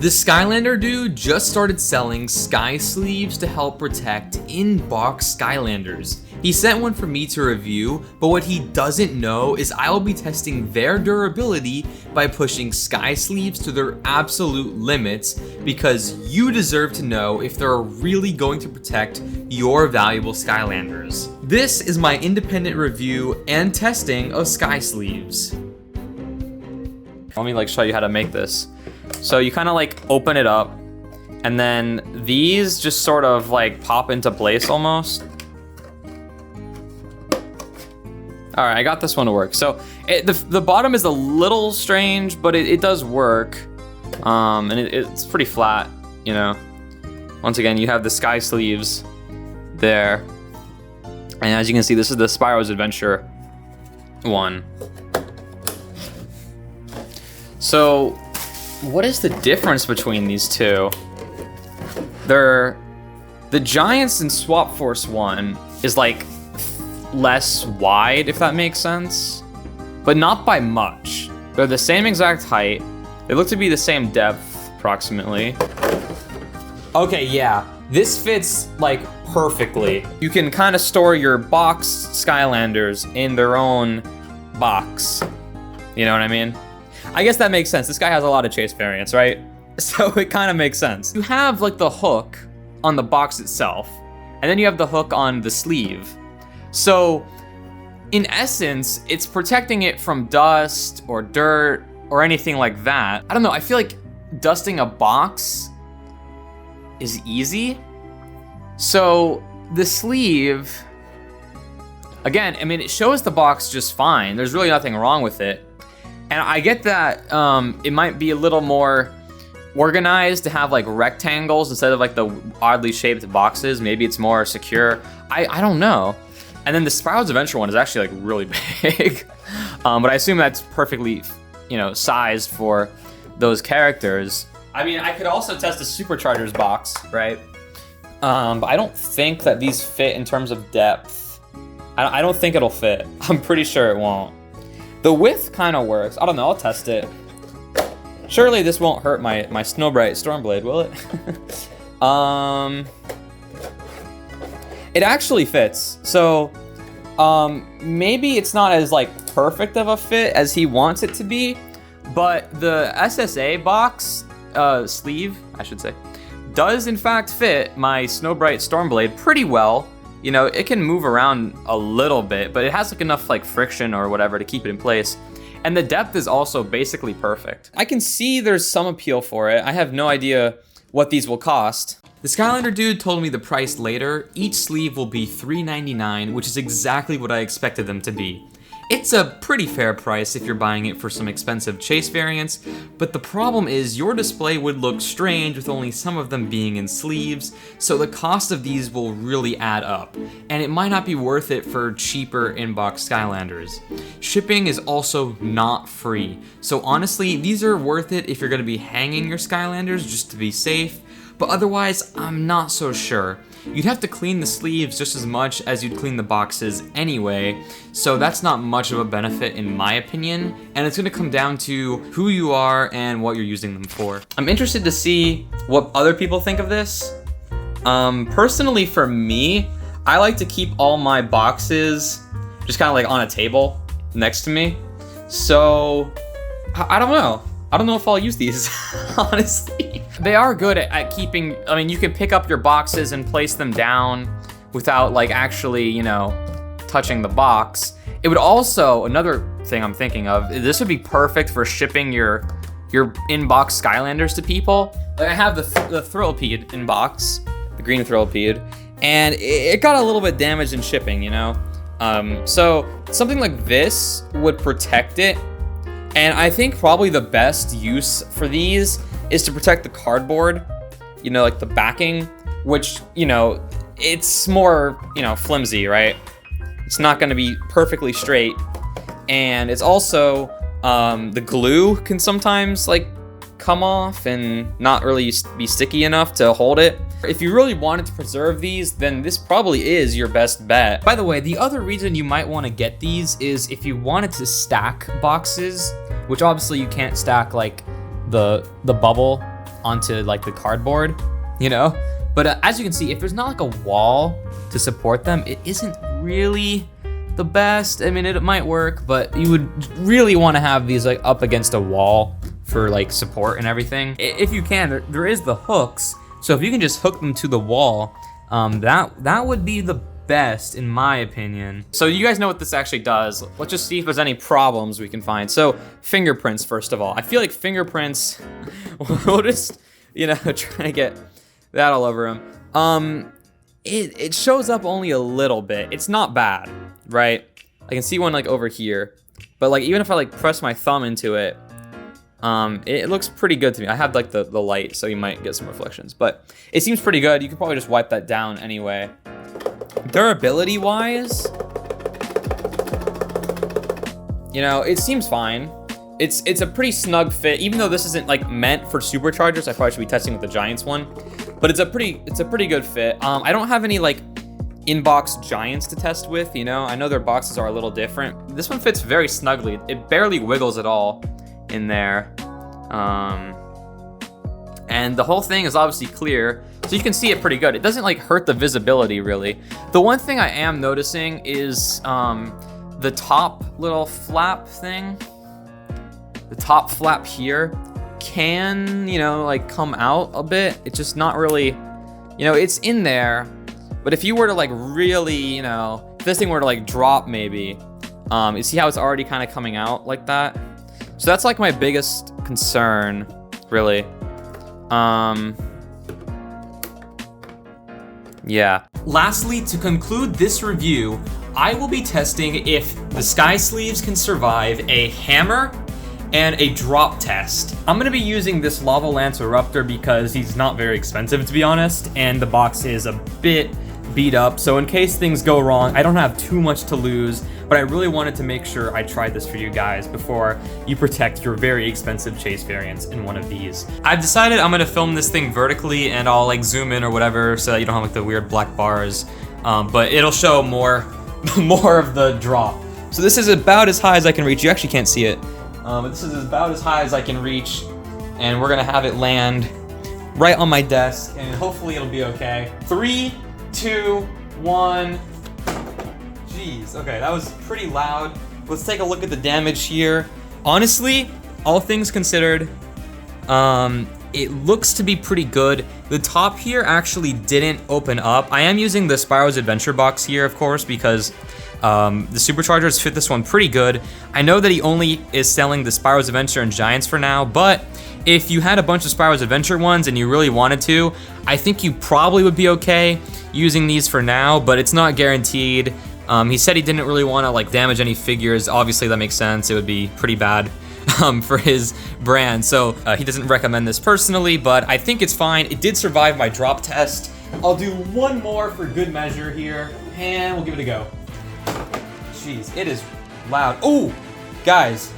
The Skylander Dude just started selling sky sleeves to help protect in-box Skylanders. He sent one for me to review, but what he doesn't know is I will be testing their durability by pushing sky sleeves to their absolute limits, because you deserve to know if they're really going to protect your valuable Skylanders. This is my independent review and testing of sky sleeves. Let me show you how to make this. So you kind of open it up, and then these just sort of pop into place almost. All right, I got this one to work. So the bottom is a little strange, but it does work. And it's pretty flat, you know. Once again, you have the sky sleeves there. And as you can see, this is the Spyro's Adventure one. So what is the difference between these two? The Giants and Swap Force one is less wide, if that makes sense, but not by much. They're the same exact height. They look to be the same depth, approximately. Okay, yeah, this fits perfectly. You can kind of store your box Skylanders in their own box. You know what I mean? I guess that makes sense. This guy has a lot of chase variants, right? So it kind of makes sense. You have the hook on the box itself, and then you have the hook on the sleeve. So in essence, it's protecting it from dust or dirt or anything like that. I don't know, I feel like dusting a box is easy. So the sleeve, again, I mean, it shows the box just fine. There's really nothing wrong with it. And I get that it might be a little more organized to have rectangles instead of the oddly shaped boxes. Maybe it's more secure. I don't know. And then the Spyro's Adventure one is actually really big. But I assume that's perfectly, sized for those characters. I mean, I could also test the Superchargers box, right? But I don't think that these fit in terms of depth. I don't think it'll fit. I'm pretty sure it won't. The width kind of works. I don't know, I'll test it. Surely this won't hurt my Snowbright Stormblade, will it? It actually fits. So, maybe it's not as perfect of a fit as he wants it to be, but the SSA box, sleeve, I should say, does in fact fit my Snowbright Stormblade pretty well. You know, it can move around a little bit, but it has enough friction or whatever to keep it in place. And the depth is also basically perfect. I can see there's some appeal for it. I have no idea what these will cost. The Skylander Dude told me the price later. Each sleeve will be $3.99, which is exactly what I expected them to be. It's a pretty fair price if you're buying it for some expensive chase variants, but the problem is your display would look strange with only some of them being in sleeves, so the cost of these will really add up, and it might not be worth it for cheaper in-box Skylanders. Shipping is also not free, so honestly, these are worth it if you're going to be hanging your Skylanders just to be safe, but otherwise, I'm not so sure. You'd have to clean the sleeves just as much as you'd clean the boxes anyway, so that's not much of a benefit in my opinion, and it's gonna come down to who you are and what you're using them for. I'm interested to see what other people think of this. Personally for me, I like to keep all my boxes just kind of on a table next to me, so I don't know. I don't know if I'll use these, honestly. They are good at keeping, I mean, you can pick up your boxes and place them down without actually, touching the box. It would also, another thing I'm thinking of, this would be perfect for shipping your in-box Skylanders to people. I have the Thrillipede in box, the green Thrillipede, and it got a little bit damaged in shipping, So something like this would protect it. And I think probably the best use for these is to protect the cardboard, the backing, which, it's more, flimsy, right? It's not gonna be perfectly straight. And it's also, the glue can sometimes come off and not really be sticky enough to hold it. If you really wanted to preserve these, then this probably is your best bet. By the way, the other reason you might want to get these is if you wanted to stack boxes, which obviously you can't stack the bubble onto like the cardboard, you know? But as you can see, if there's not like a wall to support them, it isn't really the best. I mean, it might work, but you would really want to have these like up against a wall for like support and everything. If you can, there is the hooks. So if you can just hook them to the wall, that would be the best in my opinion. So you guys know what this actually does. Let's just see if there's any problems we can find. So fingerprints, first of all. I feel like fingerprints, we'll just, you know, try to get that all over them. It shows up only a little bit. It's not bad, right? I can see one like over here, but like even if I like press my thumb into it, it looks pretty good to me. I have like the light, so you might get some reflections, but it seems pretty good. You could probably just wipe that down anyway. Durability wise, you know, it seems fine. It's a pretty snug fit, even though this isn't like meant for Superchargers. I probably should be testing with the Giants one, but it's a pretty good fit. I don't have any like in-box Giants to test with, you know. I know their boxes are a little different. This one fits very snugly. It barely wiggles at all in there. And the whole thing is obviously clear, so you can see it pretty good. It doesn't like hurt the visibility really. The one thing I am noticing is the top little flap thing. The top flap here can, you know, like come out a bit. It's just not really, you know, it's in there. But if you were to like really, you know, if this thing were to like drop maybe, you see how it's already kind of coming out like that? So that's like my biggest concern, really. Yeah. Lastly, to conclude this review, I will be testing if the Sky Sleeves can survive a hammer and a drop test. I'm gonna be using this Lava Lance Eruptor because he's not very expensive, to be honest, and the box is a bit beat up, so in case things go wrong, I don't have too much to lose, but I really wanted to make sure I tried this for you guys before you protect your very expensive chase variants in one of these. I've decided I'm gonna film this thing vertically and I'll like zoom in or whatever so that you don't have like the weird black bars, but it'll show more of the drop. So this is about as high as I can reach. You actually can't see it, but this is about as high as I can reach, and we're gonna have it land right on my desk, and hopefully it'll be okay. 3, 2, 1. Jeez, okay, that was pretty loud. Let's take a look at the damage here. Honestly, all things considered, it looks to be pretty good. The top here actually didn't open up. I am using the Spyro's Adventure box here, of course, because the Superchargers fit this one pretty good. I know that he only is selling the Spyro's Adventure and Giants for now, but if you had a bunch of Spyro's Adventure ones and you really wanted to, I think you probably would be okay using these for now, but it's not guaranteed. He said he didn't really want to like damage any figures. Obviously that makes sense. It would be pretty bad for his brand. So he doesn't recommend this personally, but I think it's fine. It did survive my drop test. I'll do one more for good measure here, and we'll give it a go. Jeez, it is loud. Oh, guys,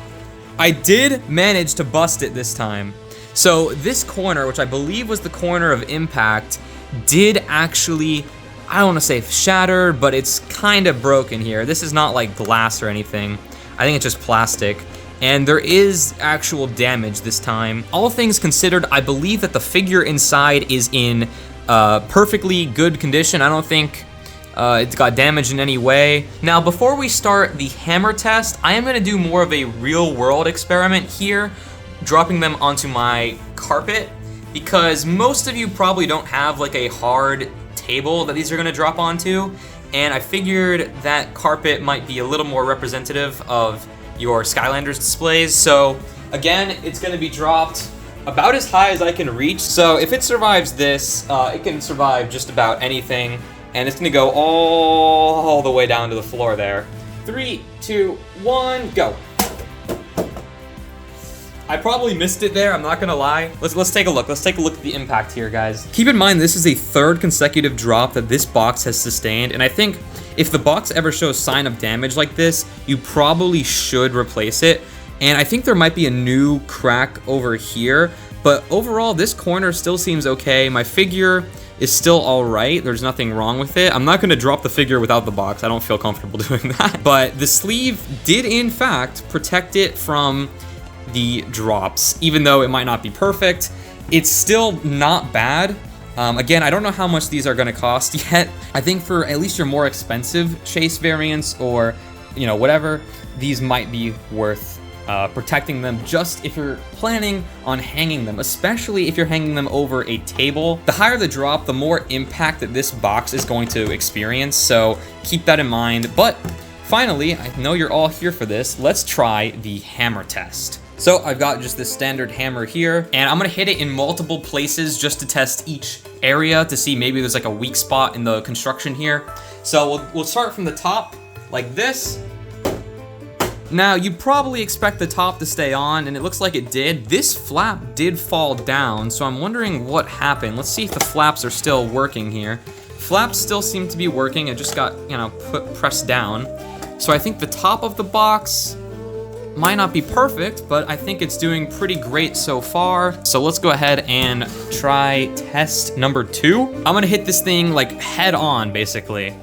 I did manage to bust it this time. So this corner, which I believe was the corner of impact, did actually, I don't want to say shattered, but it's kind of broken here. This is not like glass or anything. I think it's just plastic. And there is actual damage this time. All things considered, I believe that the figure inside is in perfectly good condition. I don't think it's got damaged in any way. Now, before we start the hammer test, I am gonna do more of a real world experiment here, dropping them onto my carpet, because most of you probably don't have like a hard table that these are gonna drop onto, and I figured that carpet might be a little more representative of your Skylanders displays. So again, it's gonna be dropped about as high as I can reach. So if it survives this, it can survive just about anything, and it's gonna go all the way down to the floor there. 3, 2, 1, go. I probably missed it there, I'm not gonna lie. Let's take a look. Let's take a look at the impact here, guys. Keep in mind, this is a third consecutive drop that this box has sustained, and I think if the box ever shows sign of damage like this, you probably should replace it. And I think there might be a new crack over here, but overall, this corner still seems okay. My figure is still all right. There's nothing wrong with it. I'm not gonna drop the figure without the box. I don't feel comfortable doing that. But the sleeve did, in fact, protect it from the drops, even though it might not be perfect. It's still not bad. Again, I don't know how much these are gonna cost yet. I think for at least your more expensive chase variants or, you know, whatever, these might be worth protecting them just if you're planning on hanging them, especially if you're hanging them over a table. The higher the drop, the more impact that this box is going to experience, so keep that in mind. But finally, I know you're all here for this, let's try the hammer test. So I've got just this standard hammer here, and I'm gonna hit it in multiple places just to test each area to see maybe there's like a weak spot in the construction here. So we'll start from the top, like this. Now, you probably expect the top to stay on, and it looks like it did. This flap did fall down, so I'm wondering what happened. Let's see if the flaps are still working here. Flaps still seem to be working. It just got, you know, pressed down. So I think the top of the box might not be perfect, but I think it's doing pretty great so far. So let's go ahead and try test number 2. I'm gonna hit this thing like head on, basically.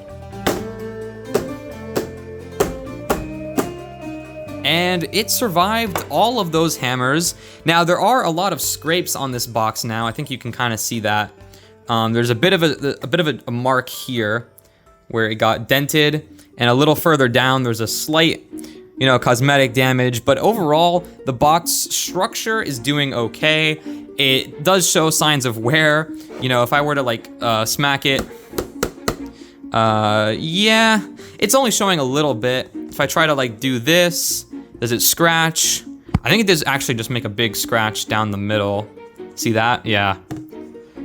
And it survived all of those hammers. Now, there are a lot of scrapes on this box now. I think you can kind of see that. There's a bit of a mark here where it got dented, and a little further down, there's a slight, you know, cosmetic damage. But overall, the box structure is doing okay. It does show signs of wear. You know, if I were to like smack it, yeah, it's only showing a little bit. If I try to like do this, does it scratch? I think it does actually just make a big scratch down the middle. See that? Yeah.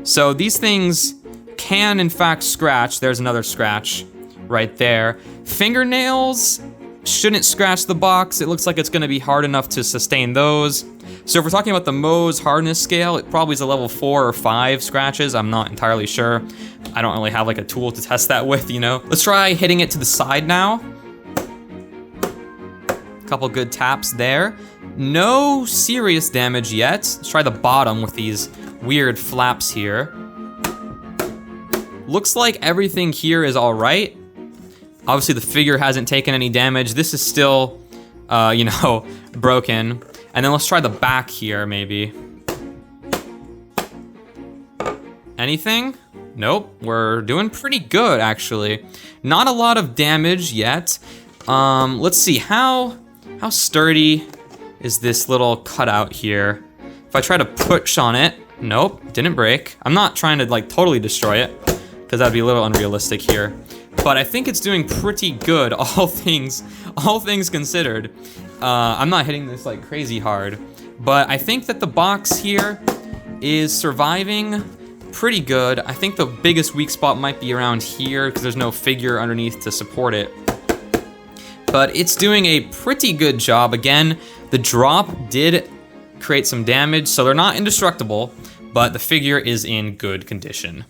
So these things can in fact scratch. There's another scratch right there. Fingernails shouldn't scratch the box. It looks like it's gonna be hard enough to sustain those. So if we're talking about the Mohs hardness scale, it probably is a level 4 or 5 scratches. I'm not entirely sure. I don't really have like a tool to test that with, you know? Let's try hitting it to the side now. Couple good taps there. No serious damage yet. Let's try the bottom with these weird flaps here. Looks like everything here is all right. Obviously the figure hasn't taken any damage. This is still, you know, broken. And then let's try the back here, maybe. Anything? Nope, we're doing pretty good, actually. Not a lot of damage yet. Let's see, how sturdy is this little cutout here? If I try to push on it, nope, didn't break. I'm not trying to like totally destroy it, because that'd be a little unrealistic here. But I think it's doing pretty good, all things considered. I'm not hitting this like crazy hard, but I think that the box here is surviving pretty good. I think the biggest weak spot might be around here, because there's no figure underneath to support it. But it's doing a pretty good job. Again, the drop did create some damage, so they're not indestructible, but the figure is in good condition.